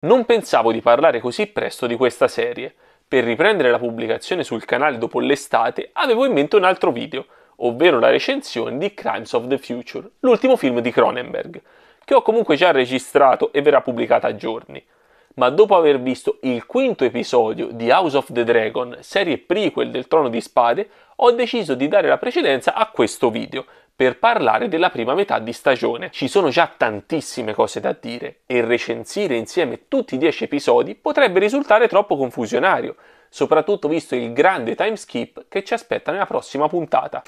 Non pensavo di parlare così presto di questa serie. Per riprendere la pubblicazione sul canale dopo l'estate avevo in mente un altro video, ovvero la recensione di Crimes of the Future, l'ultimo film di Cronenberg, che ho comunque già registrato e verrà pubblicata a giorni. Ma dopo aver visto il quinto episodio di House of the Dragon, serie prequel del Trono di Spade, ho deciso di dare la precedenza a questo video, per parlare della prima metà di stagione. Ci sono già tantissime cose da dire e recensire insieme tutti i 10 episodi potrebbe risultare troppo confusionario, soprattutto visto il grande time skip che ci aspetta nella prossima puntata.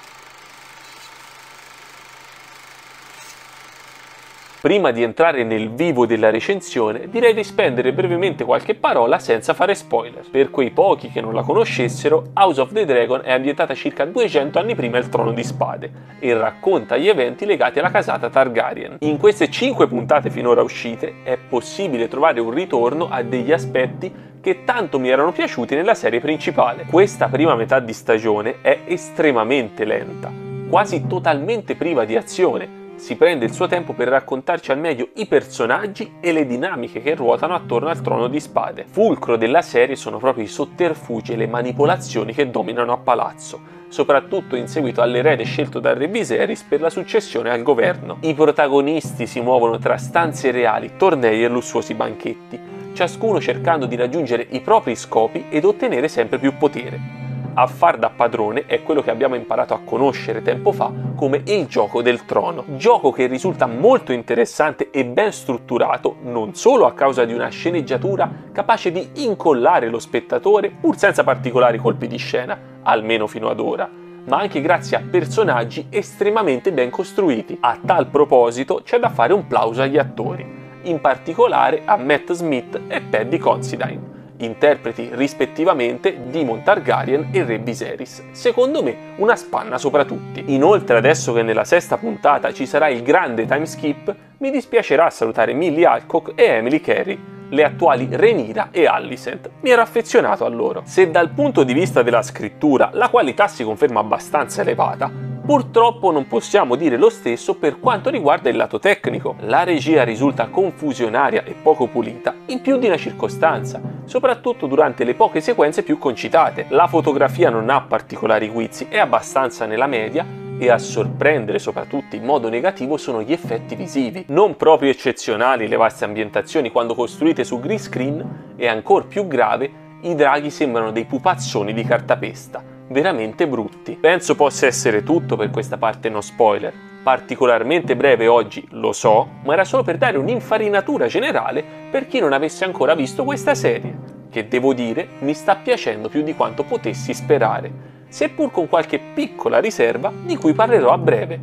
Prima di entrare nel vivo della recensione, direi di spendere brevemente qualche parola senza fare spoiler. Per quei pochi che non la conoscessero, House of the Dragon è ambientata circa 200 anni prima del Trono di Spade e racconta gli eventi legati alla casata Targaryen. In queste 5 puntate finora uscite è possibile trovare un ritorno a degli aspetti che tanto mi erano piaciuti nella serie principale. Questa prima metà di stagione è estremamente lenta, quasi totalmente priva di azione. Si prende il suo tempo per raccontarci al meglio i personaggi e le dinamiche che ruotano attorno al Trono di Spade. Fulcro della serie sono proprio i sotterfugi e le manipolazioni che dominano a palazzo, soprattutto in seguito all'erede scelto da Re Viserys per la successione al governo. I protagonisti si muovono tra stanze reali, tornei e lussuosi banchetti, ciascuno cercando di raggiungere i propri scopi ed ottenere sempre più potere. A far da padrone è quello che abbiamo imparato a conoscere tempo fa come il gioco del trono. Gioco che risulta molto interessante e ben strutturato non solo a causa di una sceneggiatura capace di incollare lo spettatore pur senza particolari colpi di scena, almeno fino ad ora, ma anche grazie a personaggi estremamente ben costruiti. A tal proposito c'è da fare un plauso agli attori, in particolare a Matt Smith e Paddy Considine, interpreti rispettivamente Daemon Targaryen e Re Viserys. Secondo me una spanna sopra tutti. Inoltre, adesso che nella sesta puntata ci sarà il grande time skip, mi dispiacerà salutare Millie Alcock e Emily Carey, le attuali Rhaenyra e Alicent. Mi ero affezionato a loro. Se dal punto di vista della scrittura la qualità si conferma abbastanza elevata, purtroppo non possiamo dire lo stesso per quanto riguarda il lato tecnico. La regia risulta confusionaria e poco pulita in più di una circostanza, soprattutto durante le poche sequenze più concitate. La fotografia non ha particolari guizzi, è abbastanza nella media, e a sorprendere soprattutto in modo negativo sono gli effetti visivi. Non proprio eccezionali le vaste ambientazioni quando costruite su green screen, e ancor più grave, i draghi sembrano dei pupazzoni di cartapesta, veramente brutti. Penso possa essere tutto per questa parte no spoiler. Particolarmente breve oggi, lo so, ma era solo per dare un'infarinatura generale per chi non avesse ancora visto questa serie, che devo dire mi sta piacendo più di quanto potessi sperare, seppur con qualche piccola riserva di cui parlerò a breve.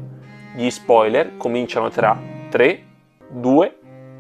Gli spoiler cominciano tra 3, 2,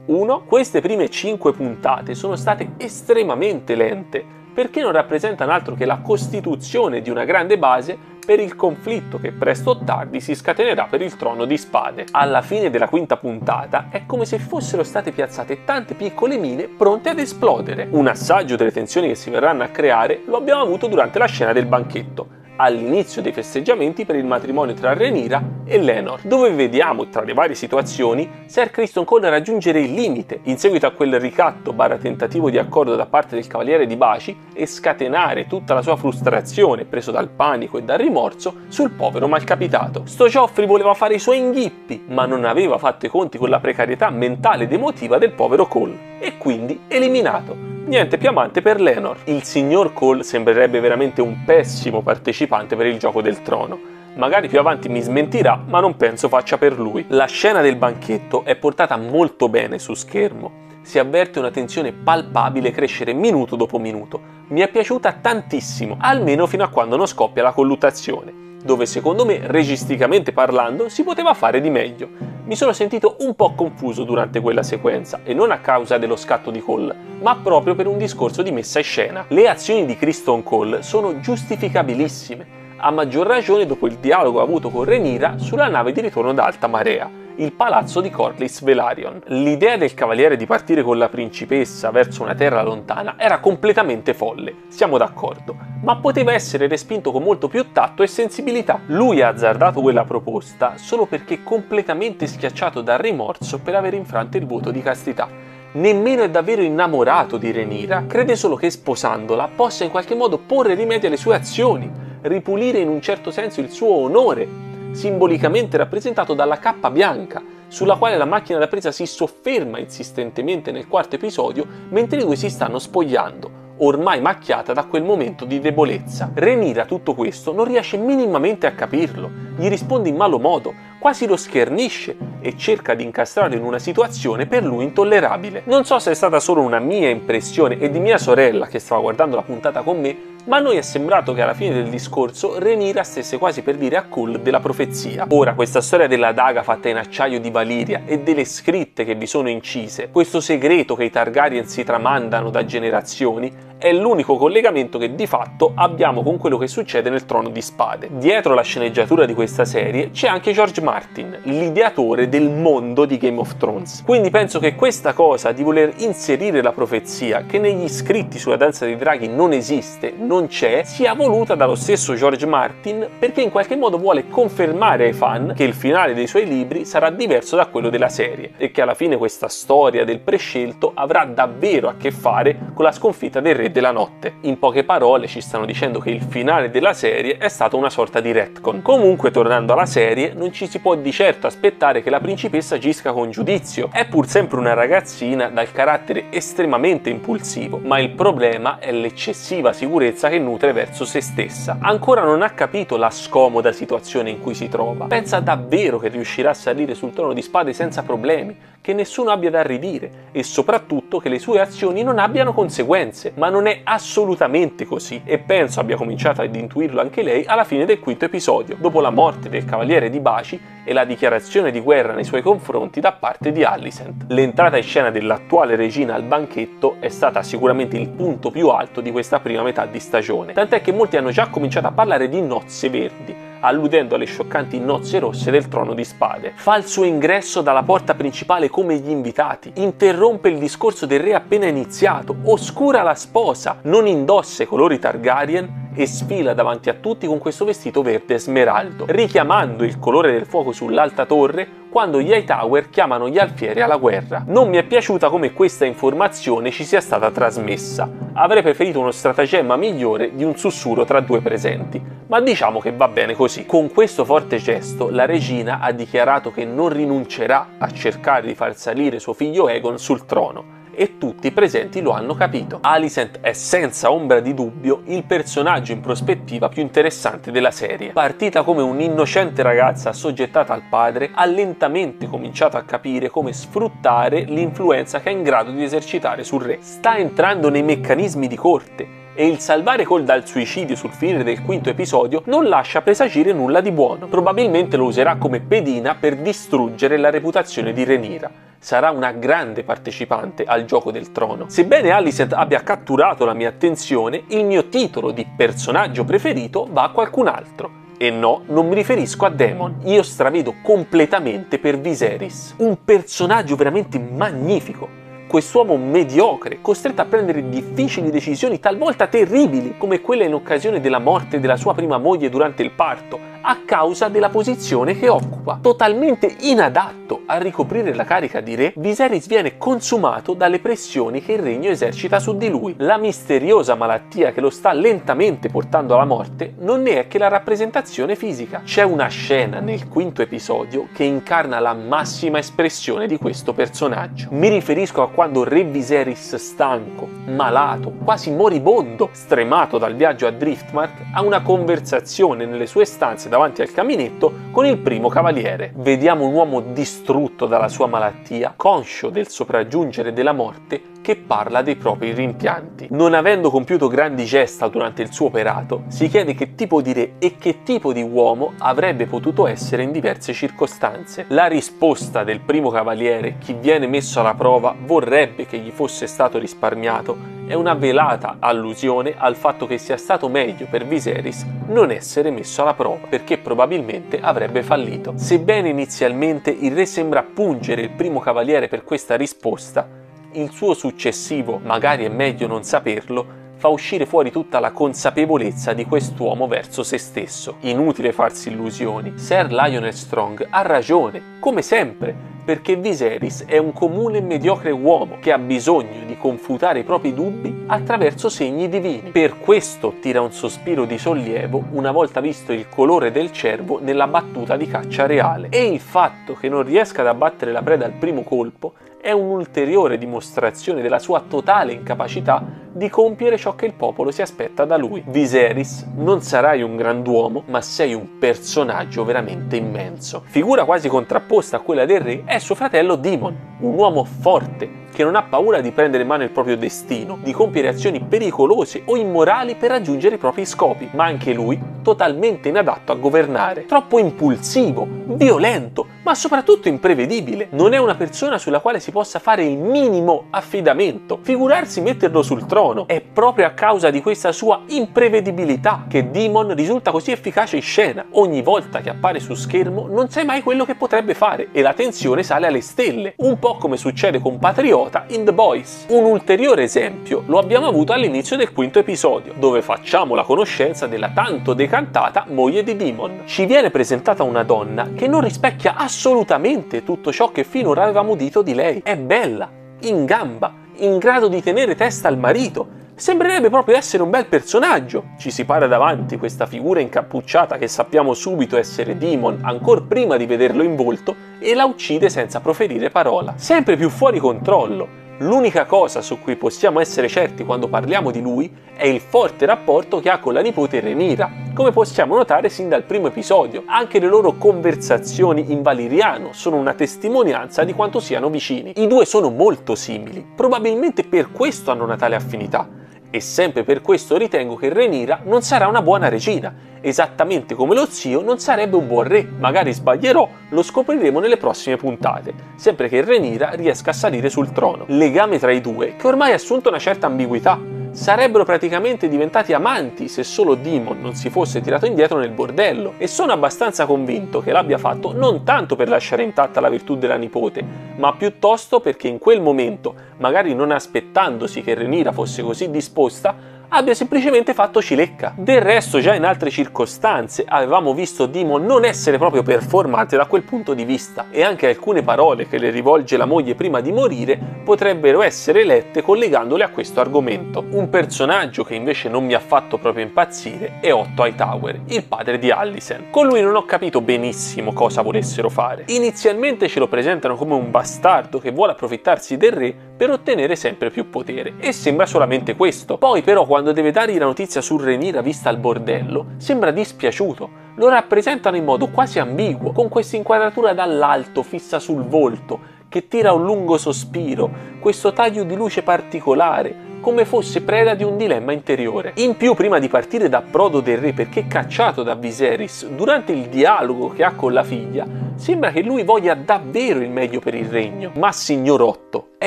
1. Queste prime 5 puntate sono state estremamente lente, perché non rappresentano altro che la costituzione di una grande base per il conflitto che presto o tardi si scatenerà per il Trono di Spade. Alla fine della quinta puntata è come se fossero state piazzate tante piccole mine pronte ad esplodere. Un assaggio delle tensioni che si verranno a creare lo abbiamo avuto durante la scena del banchetto, all'inizio dei festeggiamenti per il matrimonio tra Rhaenyra e Laenor, dove vediamo, tra le varie situazioni, Ser Criston Cole raggiungere il limite in seguito a quel ricatto / tentativo di accordo da parte del Cavaliere di Baci e scatenare tutta la sua frustrazione, preso dal panico e dal rimorso, sul povero malcapitato. Sto Joffrey voleva fare i suoi inghippi, ma non aveva fatto i conti con la precarietà mentale ed emotiva del povero Cole, e quindi eliminato. Niente più amante per Laenor. Il signor Cole sembrerebbe veramente un pessimo partecipante per il gioco del trono. Magari più avanti mi smentirà, ma non penso faccia per lui. La scena del banchetto è portata molto bene su schermo. Si avverte una tensione palpabile crescere minuto dopo minuto. Mi è piaciuta tantissimo, almeno fino a quando non scoppia la colluttazione, dove secondo me, registicamente parlando, si poteva fare di meglio. Mi sono sentito un po' confuso durante quella sequenza, e non a causa dello scatto di Cole, ma proprio per un discorso di messa in scena. Le azioni di Criston Cole sono giustificabilissime, a maggior ragione dopo il dialogo avuto con Rhaenyra sulla nave di ritorno da Alta Marea, il palazzo di Corlys Velaryon. L'idea del cavaliere di partire con la principessa verso una terra lontana era completamente folle, siamo d'accordo, ma poteva essere respinto con molto più tatto e sensibilità. Lui ha azzardato quella proposta solo perché completamente schiacciato dal rimorso per aver infranto il voto di castità. Nemmeno è davvero innamorato di Rhaenyra, crede solo che sposandola possa in qualche modo porre rimedio alle sue azioni, ripulire in un certo senso il suo onore, simbolicamente rappresentato dalla cappa bianca, sulla quale la macchina da presa si sofferma insistentemente nel quarto episodio mentre i due si stanno spogliando, ormai macchiata da quel momento di debolezza. Rhaenyra tutto questo non riesce minimamente a capirlo, gli risponde in malo modo, quasi lo schernisce e cerca di incastrarlo in una situazione per lui intollerabile. Non so se è stata solo una mia impressione e di mia sorella che stava guardando la puntata con me, ma a noi è sembrato che alla fine del discorso Rhaenyra stesse quasi per dire a Cole della profezia. Ora, questa storia della daga fatta in acciaio di Valyria e delle scritte che vi sono incise, questo segreto che i Targaryen si tramandano da generazioni, è l'unico collegamento che di fatto abbiamo con quello che succede nel Trono di Spade. Dietro la sceneggiatura di questa serie c'è anche George Martin, l'ideatore del mondo di Game of Thrones. Quindi penso che questa cosa di voler inserire la profezia, che negli scritti sulla danza dei draghi non esiste, non c'è, sia voluta dallo stesso George Martin perché in qualche modo vuole confermare ai fan che il finale dei suoi libri sarà diverso da quello della serie e che alla fine questa storia del prescelto avrà davvero a che fare con la sconfitta del Re della Notte. In poche parole ci stanno dicendo che il finale della serie è stato una sorta di retcon. Comunque, tornando alla serie, non ci si può di certo aspettare che la principessa agisca con giudizio. È pur sempre una ragazzina dal carattere estremamente impulsivo, ma il problema è l'eccessiva sicurezza che nutre verso se stessa. Ancora non ha capito la scomoda situazione in cui si trova. Pensa davvero che riuscirà a salire sul trono di spade senza problemi, che nessuno abbia da ridire e soprattutto che le sue azioni non abbiano conseguenze, ma non è assolutamente così e penso abbia cominciato ad intuirlo anche lei alla fine del quinto episodio, dopo la morte del Cavaliere di Baci e la dichiarazione di guerra nei suoi confronti da parte di Alicent. L'entrata in scena dell'attuale regina al banchetto è stata sicuramente il punto più alto di questa prima metà di stagione, tant'è che molti hanno già cominciato a parlare di nozze verdi, alludendo alle scioccanti nozze rosse del Trono di Spade. Fa il suo ingresso dalla porta principale come gli invitati, interrompe il discorso del re appena iniziato, oscura la sposa, non indossa i colori Targaryen e sfila davanti a tutti con questo vestito verde smeraldo, richiamando il colore del fuoco sull'alta torre quando gli Hightower chiamano gli alfieri alla guerra. Non mi è piaciuta come questa informazione ci sia stata trasmessa. Avrei preferito uno stratagemma migliore di un sussurro tra due presenti, ma diciamo che va bene così. Con questo forte gesto la regina ha dichiarato che non rinuncerà a cercare di far salire suo figlio Aegon sul trono. E tutti i presenti lo hanno capito. Alicent è senza ombra di dubbio il personaggio in prospettiva più interessante della serie. Partita come un'innocente ragazza assoggettata al padre, ha lentamente cominciato a capire come sfruttare l'influenza che è in grado di esercitare sul re. Sta entrando nei meccanismi di corte e il salvare Cole dal suicidio sul finire del quinto episodio non lascia presagire nulla di buono. Probabilmente lo userà come pedina per distruggere la reputazione di Rhaenyra. Sarà una grande partecipante al gioco del trono. Sebbene Alicent abbia catturato la mia attenzione, il mio titolo di personaggio preferito va a qualcun altro. E no, non mi riferisco a Daemon, io stravedo completamente per Viserys. Un personaggio veramente magnifico. Quest'uomo mediocre, costretto a prendere difficili decisioni talvolta terribili, come quella in occasione della morte della sua prima moglie durante il parto, a causa della posizione che occupa. Totalmente inadatto a ricoprire la carica di re, Viserys viene consumato dalle pressioni che il regno esercita su di lui. La misteriosa malattia che lo sta lentamente portando alla morte non ne è che la rappresentazione fisica. C'è una scena nel quinto episodio che incarna la massima espressione di questo personaggio. Mi riferisco a quando Re Viserys, stanco, malato, quasi moribondo, stremato dal viaggio a Driftmark, ha una conversazione nelle sue stanze davanti al caminetto con il primo cavaliere. Vediamo un uomo distrutto dalla sua malattia, conscio del sopraggiungere della morte, che parla dei propri rimpianti. Non avendo compiuto grandi gesta durante il suo operato, si chiede che tipo di re e che tipo di uomo avrebbe potuto essere in diverse circostanze. La risposta del primo cavaliere, chi viene messo alla prova vorrebbe che gli fosse stato risparmiato, è una velata allusione al fatto che sia stato meglio per Viserys non essere messo alla prova, perché probabilmente avrebbe fallito. Sebbene inizialmente il re sembra pungere il primo cavaliere per questa risposta, il suo successivo, magari è meglio non saperlo, fa uscire fuori tutta la consapevolezza di quest'uomo verso se stesso. Inutile farsi illusioni, Ser Lionel Strong ha ragione, come sempre, perché Viserys è un comune e mediocre uomo che ha bisogno di confutare i propri dubbi attraverso segni divini. Per questo tira un sospiro di sollievo una volta visto il colore del cervo nella battuta di caccia reale. E il fatto che non riesca ad abbattere la preda al primo colpo è un'ulteriore dimostrazione della sua totale incapacità di compiere ciò che il popolo si aspetta da lui. Viserys, non sarai un grand'uomo, ma sei un personaggio veramente immenso. Figura quasi contrapposta a quella del re è suo fratello Daemon, un uomo forte che non ha paura di prendere in mano il proprio destino, di compiere azioni pericolose o immorali per raggiungere i propri scopi, ma anche lui totalmente inadatto a governare, troppo impulsivo, violento, ma soprattutto imprevedibile. Non è una persona sulla quale si possa fare il minimo affidamento, figurarsi metterlo sul trono. È proprio a causa di questa sua imprevedibilità che Daemon risulta così efficace in scena. Ogni volta che appare su schermo non sai mai quello che potrebbe fare e la tensione sale alle stelle, un po' come succede con Patriota in The Boys. Un ulteriore esempio lo abbiamo avuto all'inizio del quinto episodio, dove facciamo la conoscenza della tanto decantata moglie di Daemon. Ci viene presentata una donna che non rispecchia assolutamente tutto ciò che finora avevamo udito di lei. È bella, in gamba, in grado di tenere testa al marito. Sembrerebbe proprio essere un bel personaggio. Ci si para davanti questa figura incappucciata che sappiamo subito essere Daemon ancor prima di vederlo in volto e la uccide senza proferire parola. Sempre più fuori controllo. L'unica cosa su cui possiamo essere certi quando parliamo di lui è il forte rapporto che ha con la nipote Rhaenyra, come possiamo notare sin dal primo episodio. Anche le loro conversazioni in valiriano sono una testimonianza di quanto siano vicini. I due sono molto simili, probabilmente per questo hanno una tale affinità. E sempre per questo ritengo che Rhaenyra non sarà una buona regina, esattamente come lo zio non sarebbe un buon re. Magari sbaglierò, lo scopriremo nelle prossime puntate, sempre che Rhaenyra riesca a salire sul trono. Legame tra i due che ormai ha assunto una certa ambiguità. Sarebbero praticamente diventati amanti se solo Daemon non si fosse tirato indietro nel bordello, e sono abbastanza convinto che l'abbia fatto non tanto per lasciare intatta la virtù della nipote, ma piuttosto perché in quel momento, magari non aspettandosi che Rhaenyra fosse così disposta, abbia semplicemente fatto cilecca. Del resto già in altre circostanze avevamo visto Daemon non essere proprio performante da quel punto di vista, e anche alcune parole che le rivolge la moglie prima di morire potrebbero essere lette collegandole a questo argomento. Un personaggio che invece non mi ha fatto proprio impazzire è Otto Hightower, il padre di Alicent. Con lui non ho capito benissimo cosa volessero fare. Inizialmente ce lo presentano come un bastardo che vuole approfittarsi del re per ottenere sempre più potere, e sembra solamente questo. Poi però quando deve dargli la notizia su Rhaenyra vista al bordello sembra dispiaciuto. Lo rappresentano in modo quasi ambiguo, con questa inquadratura dall'alto fissa sul volto che tira un lungo sospiro, questo taglio di luce particolare, come fosse preda di un dilemma interiore. In più, prima di partire da approdo del re perché cacciato da Viserys, durante il dialogo che ha con la figlia, sembra che lui voglia davvero il meglio per il regno. Ma signor Otto, è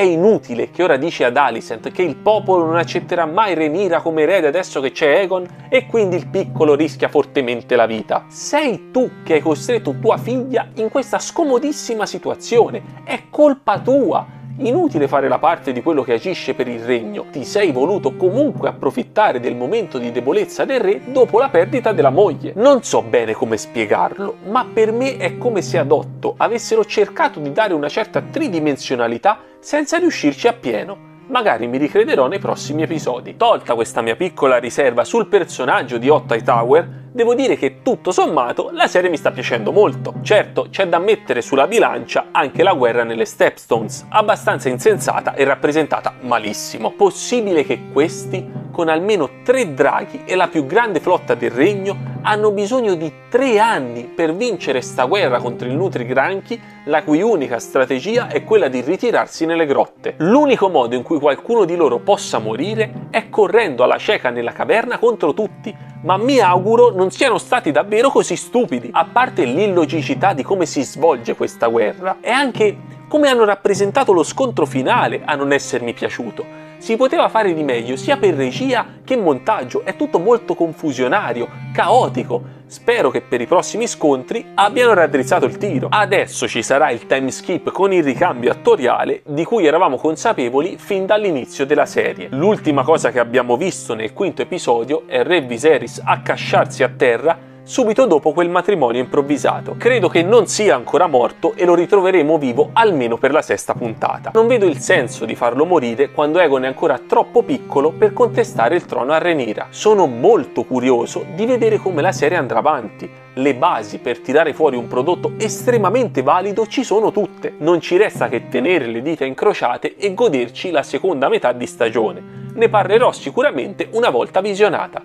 inutile che ora dice ad Alicent che il popolo non accetterà mai Rhaenyra come erede adesso che c'è Aegon e quindi il piccolo rischia fortemente la vita. Sei tu che hai costretto tua figlia in questa scomodissima situazione. È colpa tua. Inutile fare la parte di quello che agisce per il regno. Ti sei voluto comunque approfittare del momento di debolezza del re dopo la perdita della moglie. Non so bene come spiegarlo, ma per me è come se ad Otto avessero cercato di dare una certa tridimensionalità senza riuscirci appieno. Magari mi ricrederò nei prossimi episodi. Tolta questa mia piccola riserva sul personaggio di Otto Hightower, devo dire che tutto sommato la serie mi sta piacendo molto. Certo, c'è da mettere sulla bilancia anche la guerra nelle Stepstones, abbastanza insensata e rappresentata malissimo. Possibile che questi, con almeno 3 draghi e la più grande flotta del regno, hanno bisogno di 3 anni per vincere sta guerra contro il Nutrigranchi, la cui unica strategia è quella di ritirarsi nelle grotte. L'unico modo in cui qualcuno di loro possa morire è correndo alla cieca nella caverna contro tutti, ma mi auguro non siano stati davvero così stupidi. A parte l'illogicità di come si svolge questa guerra, è anche come hanno rappresentato lo scontro finale a non essermi piaciuto. Si poteva fare di meglio sia per regia che montaggio, è tutto molto confusionario, caotico. Spero che per i prossimi scontri abbiano raddrizzato il tiro. Adesso ci sarà il time skip con il ricambio attoriale di cui eravamo consapevoli fin dall'inizio della serie. L'ultima cosa che abbiamo visto nel quinto episodio è Re Viserys accasciarsi a terra subito dopo quel matrimonio improvvisato. Credo che non sia ancora morto e lo ritroveremo vivo almeno per la sesta puntata. Non vedo il senso di farlo morire quando Aegon è ancora troppo piccolo per contestare il trono a Rhaenyra. Sono molto curioso di vedere come la serie andrà avanti. Le basi per tirare fuori un prodotto estremamente valido ci sono tutte. Non ci resta che tenere le dita incrociate e goderci la seconda metà di stagione. Ne parlerò sicuramente una volta visionata.